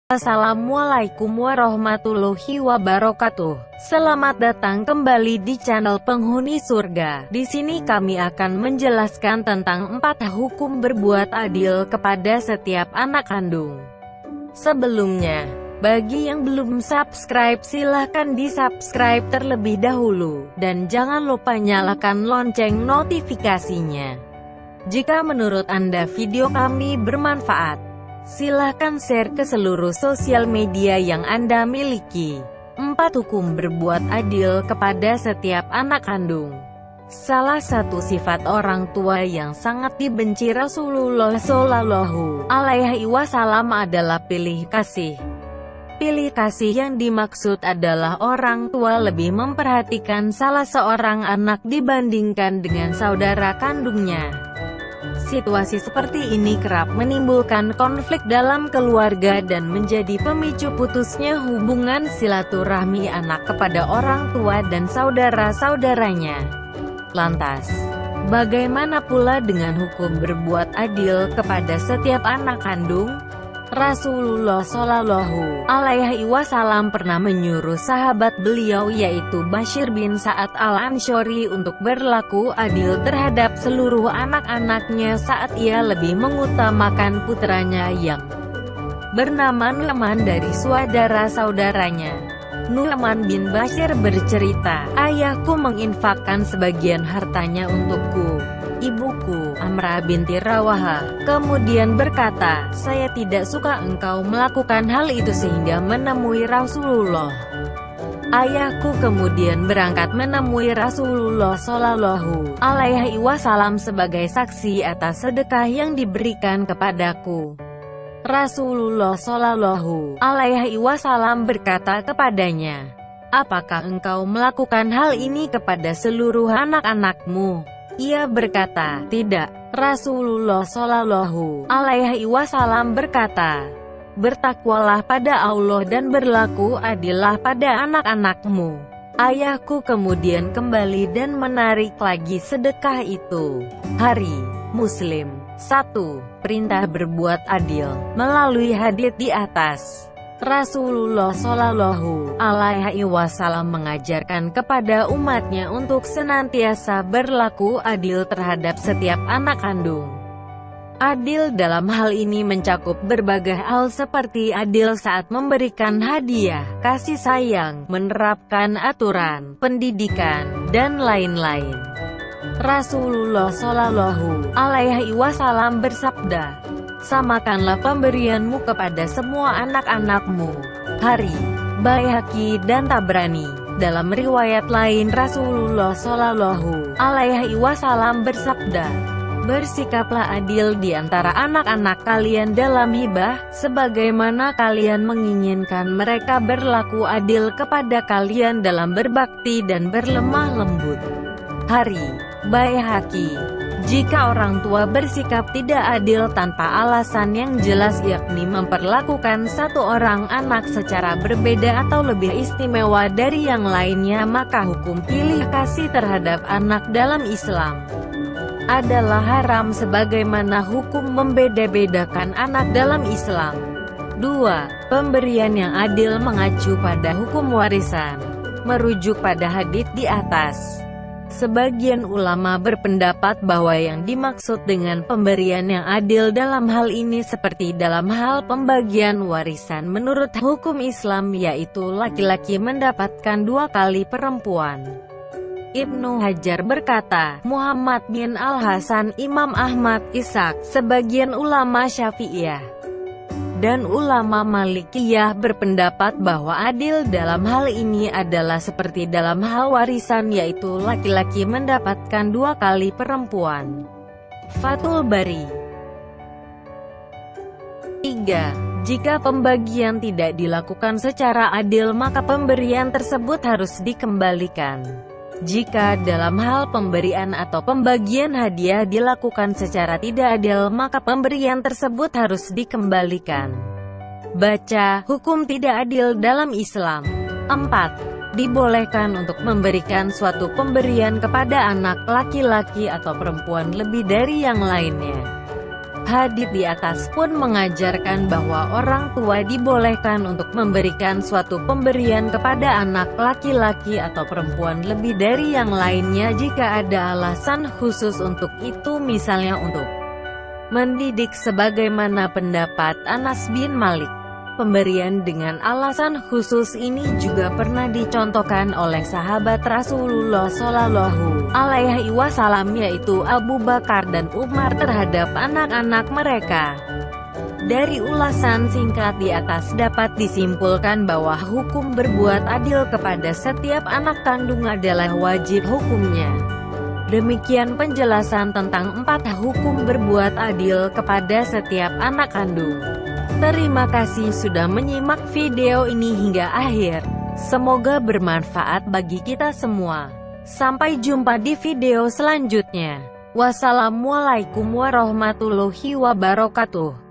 Assalamualaikum warahmatullahi wabarakatuh. Selamat datang kembali di channel Penghuni Surga. Di sini kami akan menjelaskan tentang 4 hukum berbuat adil kepada setiap anak kandung. Sebelumnya, bagi yang belum subscribe silahkan di-subscribe terlebih dahulu, dan jangan lupa nyalakan lonceng notifikasinya. Jika menurut Anda video kami bermanfaat, silahkan share ke seluruh sosial media yang Anda miliki. 4 hukum berbuat adil kepada setiap anak kandung. Salah satu sifat orang tua yang sangat dibenci Rasulullah Shallallahu Alaihi Wasallam adalah pilih kasih. Pilih kasih yang dimaksud adalah orang tua lebih memperhatikan salah seorang anak dibandingkan dengan saudara kandungnya. Situasi seperti ini kerap menimbulkan konflik dalam keluarga dan menjadi pemicu putusnya hubungan silaturahmi anak kepada orang tua dan saudara-saudaranya. Lantas, bagaimana pula dengan hukum berbuat adil kepada setiap anak kandung? Rasulullah Shallallahu Alaihi Wasallam pernah menyuruh sahabat beliau yaitu Bashir bin Sa'ad al-Ansyari untuk berlaku adil terhadap seluruh anak-anaknya saat ia lebih mengutamakan putranya yang bernama Nu'man dari saudara-saudaranya. Nu'man bin Bashir bercerita, "Ayahku menginfakkan sebagian hartanya untukku, ibuku, Amrah binti Rawaha, kemudian berkata, 'Saya tidak suka engkau melakukan hal itu,' sehingga menemui Rasulullah. Ayahku kemudian berangkat menemui Rasulullah Shallallahu Alaihi Wasallam sebagai saksi atas sedekah yang diberikan kepadaku. Rasulullah Shallallahu Alaihi Wasallam berkata kepadanya, 'Apakah engkau melakukan hal ini kepada seluruh anak-anakmu?' Ia berkata, 'Tidak.' Rasulullah Shallallahu Alaihi Wasallam berkata, 'Bertakwalah pada Allah dan berlaku adillah pada anak-anakmu.' Ayahku kemudian kembali dan menarik lagi sedekah itu. Hari Muslim 1. Perintah berbuat adil. Melalui hadits di atas, Rasulullah Shallallahu Alaihi Wasallam mengajarkan kepada umatnya untuk senantiasa berlaku adil terhadap setiap anak kandung. Adil dalam hal ini mencakup berbagai hal seperti adil saat memberikan hadiah, kasih sayang, menerapkan aturan, pendidikan, dan lain-lain. Rasulullah Shallallahu Alaihi Wasallam bersabda, 'Samakanlah pemberianmu kepada semua anak-anakmu.' Hari Baihaqi dan Tabrani. Dalam riwayat lain Rasulullah Shallallahu Alaihi Wasallam bersabda, 'Bersikaplah adil di antara anak-anak kalian dalam hibah, sebagaimana kalian menginginkan mereka berlaku adil kepada kalian dalam berbakti dan berlemah lembut.' Hari Baihaqi. Jika orang tua bersikap tidak adil tanpa alasan yang jelas, yakni memperlakukan satu orang anak secara berbeda atau lebih istimewa dari yang lainnya, maka hukum pilih kasih terhadap anak dalam Islam adalah haram sebagaimana hukum membeda-bedakan anak dalam Islam. 2. Pemberian yang adil mengacu pada hukum warisan. Merujuk pada hadits di atas, sebagian ulama berpendapat bahwa yang dimaksud dengan pemberian yang adil dalam hal ini seperti dalam hal pembagian warisan menurut hukum Islam, yaitu laki-laki mendapatkan 2 kali perempuan. Ibnu Hajar berkata, Muhammad bin Al-Hasan, Imam Ahmad, Ishaq, sebagian ulama Syafi'iyah dan ulama Malikiyah berpendapat bahwa adil dalam hal ini adalah seperti dalam hal warisan, yaitu laki-laki mendapatkan 2 kali perempuan. Fathul Bari. 3. Jika pembagian tidak dilakukan secara adil maka pemberian tersebut harus dikembalikan. Jika dalam hal pemberian atau pembagian hadiah dilakukan secara tidak adil maka pemberian tersebut harus dikembalikan. Baca, hukum tidak adil dalam Islam. 4. Dibolehkan untuk memberikan suatu pemberian kepada anak laki-laki atau perempuan lebih dari yang lainnya. Hadits di atas pun mengajarkan bahwa orang tua dibolehkan untuk memberikan suatu pemberian kepada anak laki-laki atau perempuan lebih dari yang lainnya jika ada alasan khusus untuk itu, misalnya untuk mendidik, sebagaimana pendapat Anas bin Malik. Pemberian dengan alasan khusus ini juga pernah dicontohkan oleh sahabat Rasulullah Shallallahu Alaihi Wasallam, yaitu Abu Bakar dan Umar terhadap anak-anak mereka. Dari ulasan singkat di atas dapat disimpulkan bahwa hukum berbuat adil kepada setiap anak kandung adalah wajib hukumnya. Demikian penjelasan tentang 4 hukum berbuat adil kepada setiap anak kandung. Terima kasih sudah menyimak video ini hingga akhir. Semoga bermanfaat bagi kita semua. Sampai jumpa di video selanjutnya. Wassalamualaikum warahmatullahi wabarakatuh.